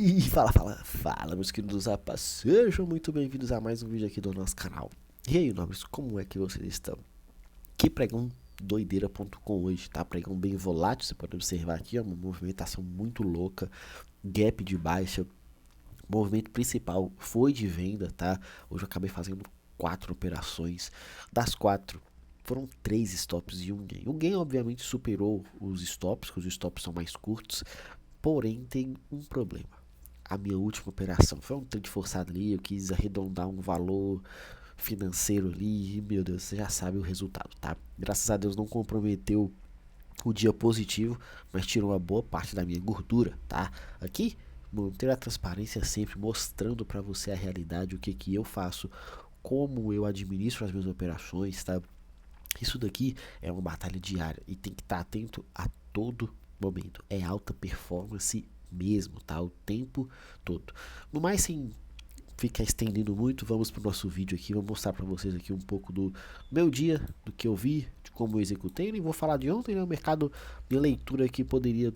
E fala, meus queridos rapazes, sejam muito bem-vindos a mais um vídeo aqui do nosso canal. E aí, nobres, como é que vocês estão? Que pregão doideira.com hoje, tá? Pregão bem volátil, você pode observar aqui, ó, uma movimentação muito louca, gap de baixa, movimento principal foi de venda, tá? Hoje eu acabei fazendo 4 operações, das 4 foram 3 stops e um gain. O gain obviamente superou os stops, que os stops são mais curtos, porém tem um problema. A minha última operação foi um trade forçado ali, eu quis arredondar um valor financeiro ali e, meu Deus, você já sabe o resultado, tá? Graças a Deus não comprometeu o dia positivo, mas tirou uma boa parte da minha gordura, tá? Aqui, manter a transparência sempre, mostrando para você a realidade, o que eu faço, como eu administro as minhas operações, tá? Isso daqui é uma batalha diária e tem que estar atento a todo momento. É alta performance mesmo, tá? O tempo todo. No mais, sem ficar estendendo muito, vamos para o nosso vídeo aqui. Vou mostrar para vocês aqui um pouco do meu dia, do que eu vi, de como eu executei. Nem vou falar de ontem, né? O mercado, minha leitura aqui poderia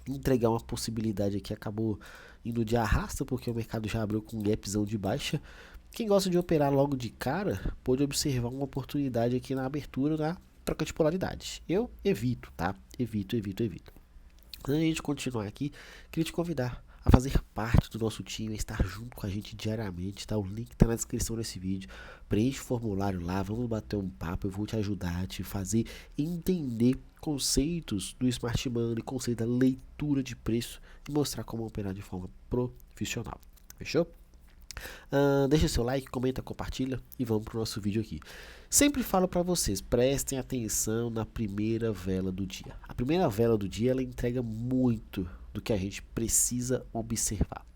entregar uma possibilidade aqui, acabou indo de arrasta, porque o mercado já abriu com um gapzão de baixa. Quem gosta de operar logo de cara, pode observar uma oportunidade aqui na abertura da troca de polaridades. Eu evito, tá? Evito. Antes de a gente continuar aqui, queria te convidar a fazer parte do nosso time, a estar junto com a gente diariamente, tá? O link tá na descrição desse vídeo. Preenche o formulário lá, vamos bater um papo, eu vou te ajudar a te fazer entender conceitos do Smart Money, conceito da leitura de preço e mostrar como operar de forma profissional. Fechou? Deixa seu like, comenta, compartilha e vamos pro nosso vídeo aqui. Sempre falo para vocês, prestem atenção na primeira vela do dia. A primeira vela do dia ela entrega muito do que a gente precisa observar.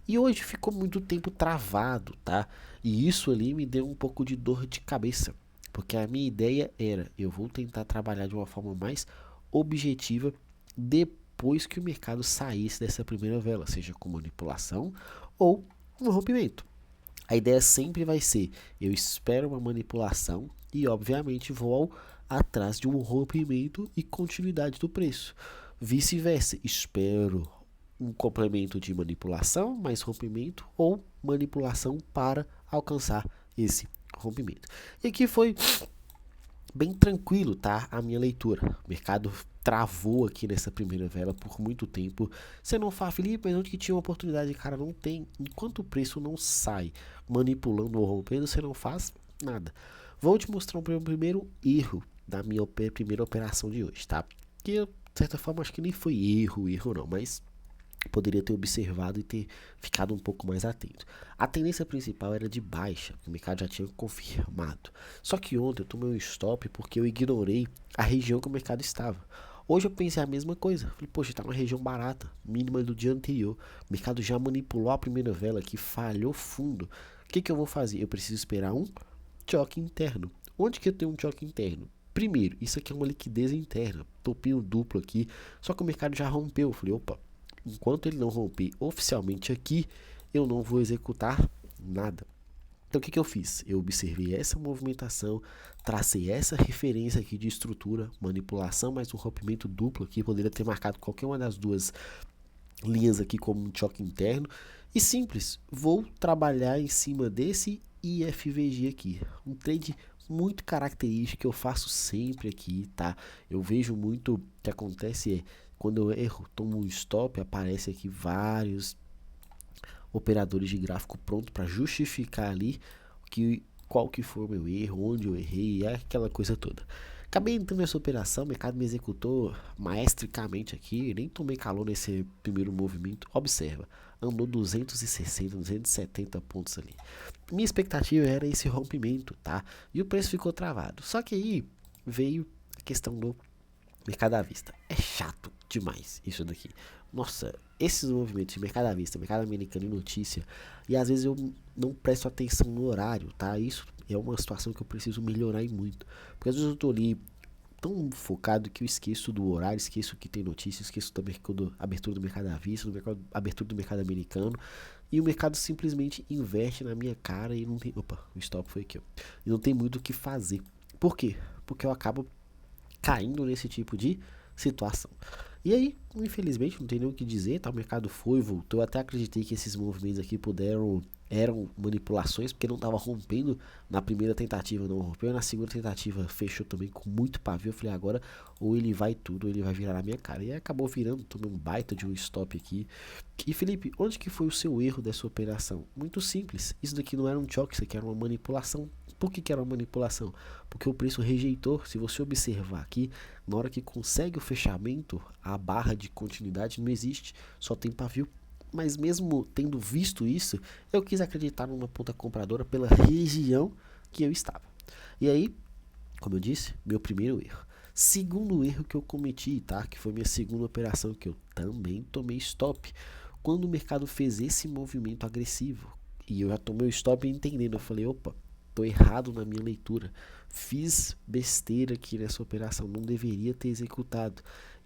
E hoje ficou muito tempo travado, tá? E isso ali me deu um pouco de dor de cabeça, porque a minha ideia era, eu vou tentar trabalhar de uma forma mais objetiva depois que o mercado saísse dessa primeira vela, seja com manipulação ou um rompimento. A ideia sempre vai ser, eu espero uma manipulação e obviamente vou atrás de um rompimento e continuidade do preço. Vice-versa, espero um complemento de manipulação mais rompimento ou manipulação para alcançar esse rompimento. E aqui foi bem tranquilo, tá? A minha leitura. O mercado travou aqui nessa primeira vela por muito tempo. Você não fala, Felipe, mas onde que tinha uma oportunidade? Cara, não tem. Enquanto o preço não sai manipulando ou rompendo, você não faz nada. Vou te mostrar o primeiro erro da minha primeira operação de hoje, tá? Que eu, de certa forma, acho que nem foi erro não, mas poderia ter observado e ter ficado um pouco mais atento. A tendência principal era de baixa, o mercado já tinha confirmado. Só que ontem eu tomei um stop porque eu ignorei a região que o mercado estava. Hoje eu pensei a mesma coisa. Falei, poxa, está numa região barata, mínima do dia anterior. O mercado já manipulou a primeira vela que falhou fundo. O que eu vou fazer? Eu preciso esperar um choque interno. Onde que eu tenho um choque interno? Primeiro, isso aqui é uma liquidez interna, topinho duplo aqui, só que o mercado já rompeu. Eu falei, opa, enquanto ele não romper oficialmente aqui, eu não vou executar nada. Então o que eu fiz? Eu observei essa movimentação, tracei essa referência aqui de estrutura, manipulação, mais um rompimento duplo aqui, poderia ter marcado qualquer uma das duas linhas aqui como um choque interno. E simples, vou trabalhar em cima desse IFVG aqui, um trade muito característico que eu faço sempre aqui, tá? Eu vejo muito o que acontece é quando eu erro, tomo um stop, aparece aqui vários operadores de gráfico pronto para justificar ali qual que foi o meu erro, onde eu errei, aquela coisa toda. Acabei entrando nessa operação, o mercado me executou maestricamente aqui, nem tomei calor nesse primeiro movimento. Observa, andou 260, 270 pontos ali. Minha expectativa era esse rompimento, tá? E o preço ficou travado. Só que aí veio a questão do mercado à vista. É chato demais isso daqui. Nossa, esses movimentos de mercado à vista, mercado americano e notícia, e às vezes eu não presto atenção no horário, tá? Isso é uma situação que eu preciso melhorar e muito. Porque às vezes eu tô ali tão focado que eu esqueço do horário, esqueço que tem notícia, esqueço da abertura do mercado à vista, abertura do mercado americano, e o mercado simplesmente investe na minha cara e não tem. Opa, o stop foi aqui, ó. E não tem muito o que fazer. Por quê? Porque eu acabo caindo nesse tipo de situação. E aí, infelizmente, não tem nem o que dizer, tá? O mercado foi, voltou. Eu até acreditei que esses movimentos aqui eram manipulações, porque não estava rompendo na primeira tentativa, não rompeu. Na segunda tentativa, fechou também com muito pavio. Eu falei, agora, ou ele vai tudo, ou ele vai virar na minha cara. E aí acabou virando, tomei um baita de um stop aqui. E Felipe, onde que foi o seu erro dessa operação? Muito simples. Isso daqui não era um choque, isso aqui era uma manipulação. Por que era uma manipulação? Porque o preço rejeitou. Se você observar aqui, na hora que consegue o fechamento, a barra de continuidade não existe, só tem pavio. Mas mesmo tendo visto isso, eu quis acreditar numa ponta compradora pela região que eu estava. E aí, como eu disse, meu primeiro erro. Segundo erro que eu cometi, tá? Que foi minha segunda operação, que eu também tomei stop. Quando o mercado fez esse movimento agressivo, e eu já tomei o stop entendendo, eu falei, opa, tô errado na minha leitura. Fiz besteira aqui nessa operação, não deveria ter executado.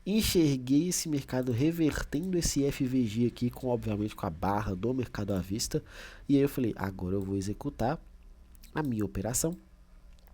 Enxerguei esse mercado revertendo esse FVG aqui, obviamente com a barra do mercado à vista. E aí eu falei, agora eu vou executar a minha operação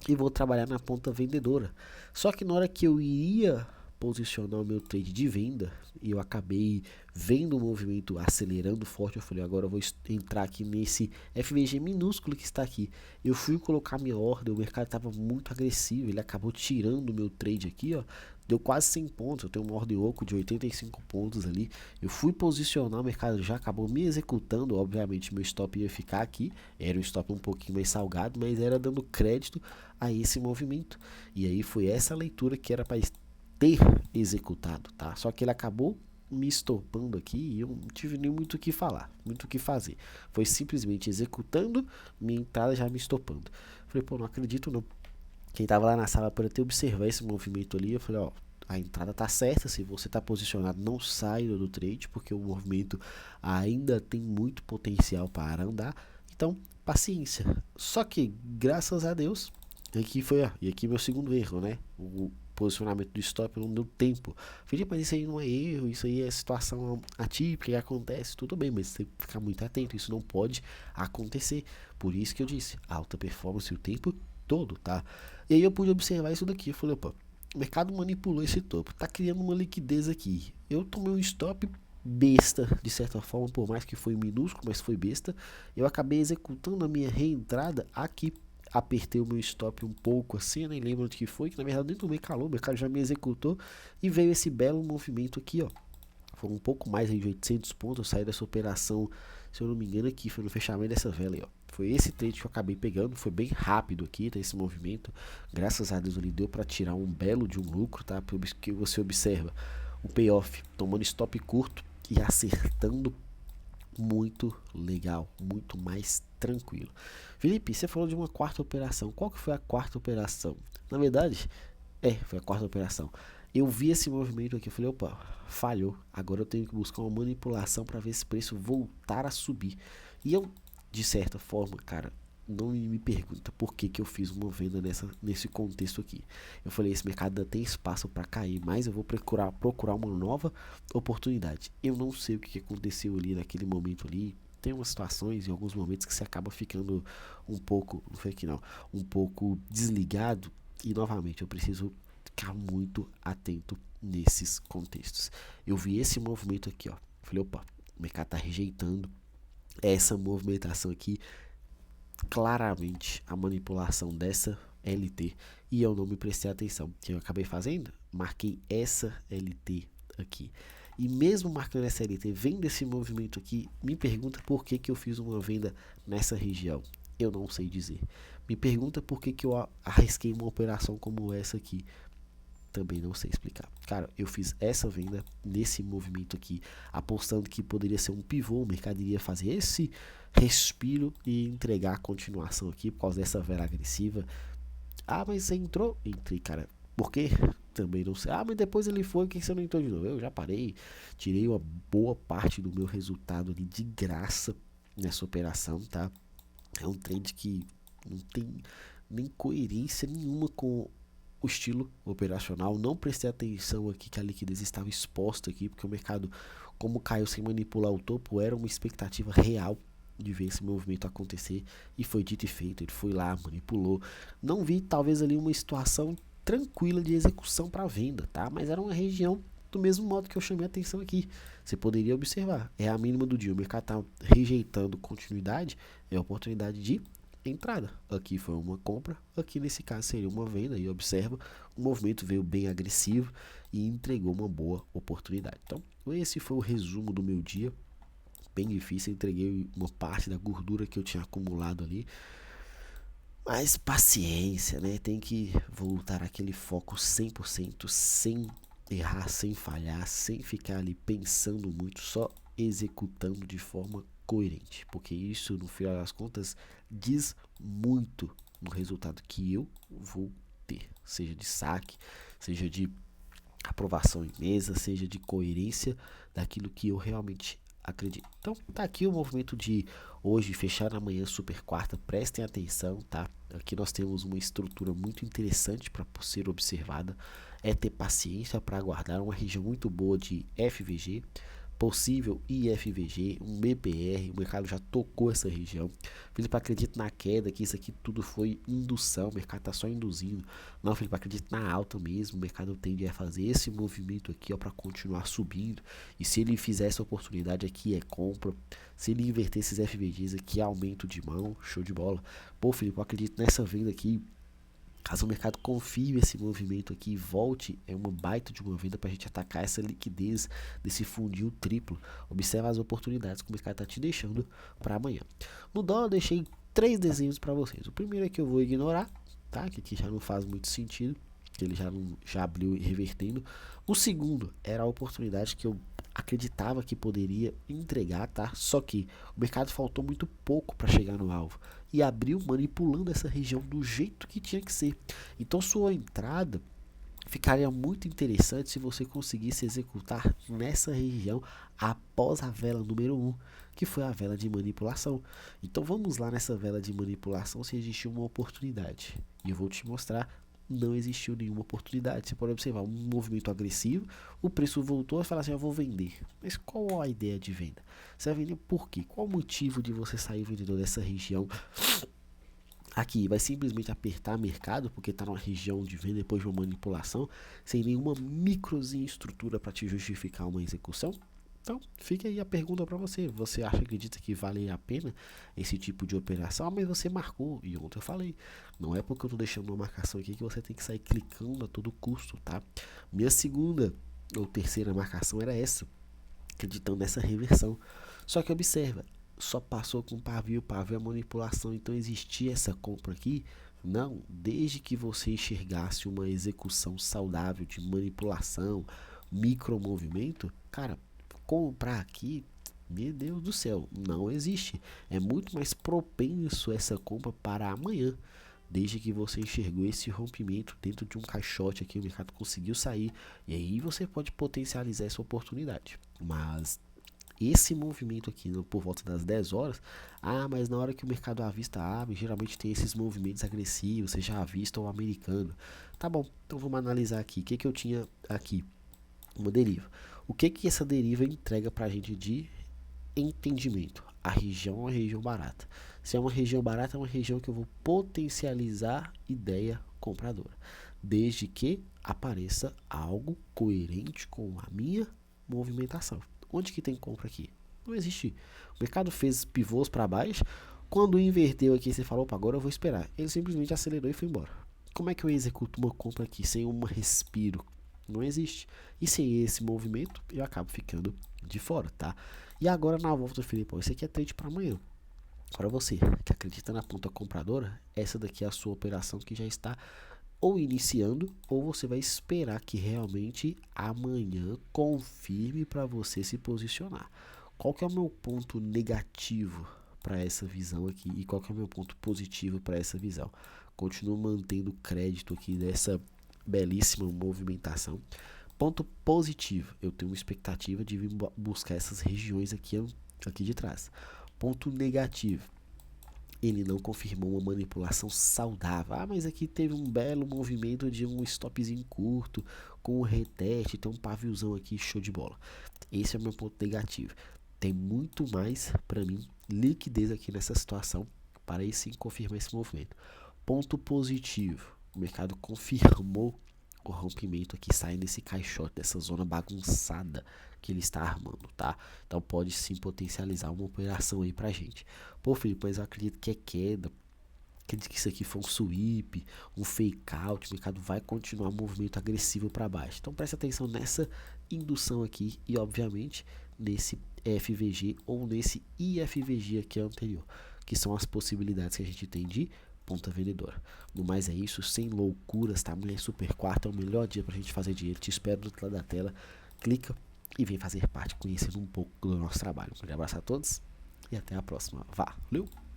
e vou trabalhar na ponta vendedora. Só que na hora que eu iria posicionar o meu trade de venda, e eu acabei vendo o movimento acelerando forte, eu falei, agora eu vou entrar aqui nesse FVG minúsculo que está aqui. Eu fui colocar minha ordem, o mercado estava muito agressivo, ele acabou tirando o meu trade aqui, ó, deu quase 100 pontos, eu tenho uma ordem oco de 85 pontos ali. Eu fui posicionar, o mercado já acabou me executando, obviamente meu stop ia ficar aqui, era um stop um pouquinho mais salgado, mas era dando crédito a esse movimento. E aí foi essa leitura que era para ter executado, tá? Só que ele acabou me estopando aqui e eu não tive nem muito o que falar, muito o que fazer. Foi simplesmente executando, minha entrada já me estopando. Falei, pô, não acredito não. Quem tava lá na sala para ter observar esse movimento ali, eu falei, ó, a entrada tá certa, se você tá posicionado, não saia do trade, porque o movimento ainda tem muito potencial para andar. Então, paciência. Só que, graças a Deus, aqui foi, ó, e aqui meu segundo erro, né? O posicionamento do stop não deu tempo. Felipe, mas isso aí não é erro, isso aí é situação atípica, que acontece, tudo bem, mas você tem que ficar muito atento, isso não pode acontecer. Por isso que eu disse, alta performance o tempo todo, tá? E aí eu pude observar isso daqui, eu falei, opa, o mercado manipulou esse topo, tá criando uma liquidez aqui. Eu tomei um stop besta, de certa forma, por mais que foi minúsculo, mas foi besta. Eu acabei executando a minha reentrada aqui. Apertei o meu stop um pouco assim, nem lembro onde que foi, que na verdade nem tomei calor, o mercado já me executou e veio esse belo movimento aqui, ó. Foi um pouco mais de 800 pontos, eu saí dessa operação, se eu não me engano aqui, foi no fechamento dessa vela aí, ó. Foi esse trade que eu acabei pegando, foi bem rápido aqui, tá, esse movimento. Graças a Deus ali deu para tirar um belo de um lucro, tá? Porque você observa o payoff, tomando stop curto e acertando muito legal, muito mais tranquilo. Felipe, você falou de uma quarta operação. Qual que foi a quarta operação? Na verdade, foi a quarta operação. Eu vi esse movimento aqui, eu falei, opa, falhou. Agora eu tenho que buscar uma manipulação para ver esse preço voltar a subir. E eu, de certa forma, cara, não me pergunta por que, que eu fiz uma venda nesse contexto aqui. Eu falei, esse mercado ainda tem espaço para cair, mas eu vou procurar uma nova oportunidade. Eu não sei o que aconteceu ali naquele momento ali. Tem umas situações em alguns momentos que você acaba ficando um pouco, não foi aqui não, um pouco desligado. E novamente, eu preciso ficar muito atento nesses contextos. Eu vi esse movimento aqui, ó. Falei, opa, o mercado tá rejeitando essa movimentação aqui, claramente a manipulação dessa LT, e eu não me prestei atenção. O que eu acabei fazendo? Marquei essa LT aqui. E mesmo marcando essa LT, vendo esse movimento aqui, me pergunta por que, que eu fiz uma venda nessa região. Eu não sei dizer. Me pergunta por que, que eu arrisquei uma operação como essa aqui. Também não sei explicar. Cara, eu fiz essa venda nesse movimento aqui, apostando que poderia ser um pivô, o mercado iria fazer esse respiro e entregar a continuação aqui por causa dessa vela agressiva. Ah, mas você entrou? Entrei, cara. Por quê? Também não sei. Ah, mas depois ele foi, por que você não entrou de novo? Eu já parei, tirei uma boa parte do meu resultado ali de graça nessa operação, tá? É um trade que não tem nem coerência nenhuma com o estilo operacional. Não prestei atenção aqui que a liquidez estava exposta aqui, porque o mercado, como caiu sem manipular o topo, era uma expectativa real de ver esse movimento acontecer, e foi dito e feito. Ele foi lá, manipulou. Não vi talvez ali uma situação tranquila de execução para venda, tá? Mas era uma região Do mesmo modo que eu chamei a atenção aqui, você poderia observar, é a mínima do dia, o mercado está rejeitando continuidade, é a oportunidade de entrada. Aqui foi uma compra, aqui nesse caso seria uma venda, e observa, o movimento veio bem agressivo e entregou uma boa oportunidade. Então, esse foi o resumo do meu dia, bem difícil, entreguei uma parte da gordura que eu tinha acumulado ali, mas paciência, né? Tem que voltar aquele foco 100%, sem errar, sem falhar, sem ficar ali pensando muito, só executando de forma coerente, porque isso no final das contas diz muito no resultado que eu vou ter, seja de saque, seja de aprovação em mesa, seja de coerência daquilo que eu realmente acredito. Então tá aqui o movimento de hoje, fechar amanhã super quarta, prestem atenção, tá? Aqui nós temos uma estrutura muito interessante para ser observada, é ter paciência para aguardar uma região muito boa de FVG, possível IFVG, um BPR, o mercado já tocou essa região. Felipe, acredito na queda, que isso aqui tudo foi indução, o mercado está só induzindo. Não, Felipe, acredito na alta mesmo, o mercado tende a fazer esse movimento aqui para continuar subindo. E se ele fizer essa oportunidade aqui, é compra. Se ele inverter esses FVGs aqui, é aumento de mão, show de bola. Pô, Felipe, eu acredito nessa venda aqui. Caso o mercado confie esse movimento aqui e volte, é uma baita de uma venda para a gente atacar essa liquidez desse fundinho triplo. Observa as oportunidades que o mercado está te deixando para amanhã. No dólar eu deixei 3 desenhos para vocês. O primeiro é que eu vou ignorar, tá? Que aqui já não faz muito sentido, que ele já abriu revertendo. O segundo era a oportunidade que eu acreditava que poderia entregar, tá? Só que o mercado faltou muito pouco para chegar no alvo e abriu manipulando essa região do jeito que tinha que ser. Então sua entrada ficaria muito interessante se você conseguisse executar nessa região após a vela número 1, que foi a vela de manipulação. Então vamos lá nessa vela de manipulação se existiu uma oportunidade. E eu vou te mostrar, não existiu nenhuma oportunidade. Você pode observar um movimento agressivo, o preço voltou e fala assim, eu vou vender. Mas qual a ideia de venda? Você vai vender por quê? Qual o motivo de você sair vendedor dessa região? Aqui vai simplesmente apertar mercado porque está numa região de venda depois de uma manipulação, sem nenhuma microzinha estrutura para te justificar uma execução. Então, fica aí a pergunta para você. Você acredita que vale a pena esse tipo de operação? Ah, mas você marcou. E ontem eu falei, não é porque eu estou deixando uma marcação aqui que você tem que sair clicando a todo custo, tá? Minha segunda ou terceira marcação era essa, acreditando nessa reversão. Só que observa, só passou com pavio é manipulação, então existia essa compra aqui? Não, desde que você enxergasse uma execução saudável de manipulação, micromovimento, cara, comprar aqui, meu Deus do céu, não existe. É muito mais propenso essa compra para amanhã, desde que você enxergou esse rompimento dentro de um caixote aqui, o mercado conseguiu sair, e aí você pode potencializar essa oportunidade. Mas esse movimento aqui por volta das 10 horas, mas na hora que o mercado à vista abre, geralmente tem esses movimentos agressivos, seja à vista ou americano. Tá bom, então vamos analisar aqui, o que eu tinha aqui? Uma deriva. O que essa deriva entrega pra gente de entendimento? A região é uma região barata. Se é uma região barata, é uma região que eu vou potencializar ideia compradora, desde que apareça algo coerente com a minha movimentação. Onde que tem compra aqui? Não existe. O mercado fez pivôs para baixo. Quando inverteu aqui, você falou, opa, agora eu vou esperar. Ele simplesmente acelerou e foi embora. Como é que eu executo uma compra aqui sem um respiro? Não existe. E sem esse movimento, eu acabo ficando de fora, tá? E agora na volta, Felipe, isso aqui é trade para amanhã. Para você que acredita na ponta compradora, essa daqui é a sua operação que já está ou iniciando, ou você vai esperar que realmente amanhã confirme para você se posicionar. Qual que é o meu ponto negativo para essa visão aqui e qual que é o meu ponto positivo para essa visão? Continuo mantendo crédito aqui dessa belíssima movimentação. Ponto positivo, eu tenho uma expectativa de vir buscar essas regiões aqui de trás. Ponto negativo, ele não confirmou uma manipulação saudável. Mas aqui teve um belo movimento de um stopzinho curto, com um reteste, tem um paviozão aqui, show de bola. Esse é o meu ponto negativo. Tem muito mais, para mim, liquidez aqui nessa situação, para aí sim confirmar esse movimento. Ponto positivo, o mercado confirmou o rompimento aqui sai desse caixote, dessa zona bagunçada que ele está armando, tá? Então pode sim potencializar uma operação aí pra gente. Pô, Felipe, mas eu acredito que é queda. Acredito que isso aqui foi um sweep, um fake out, o mercado vai continuar um movimento agressivo para baixo. Então preste atenção nessa indução aqui e obviamente nesse FVG ou nesse IFVG aqui anterior, que são as possibilidades que a gente tem de ponta vendedora. No mais é isso, sem loucuras, tá? Amanhã é super quarta, é o melhor dia pra gente fazer dinheiro. Te espero do outro lado da tela, clica e vem fazer parte, conhecendo um pouco do nosso trabalho. Um grande abraço a todos e até a próxima. Valeu!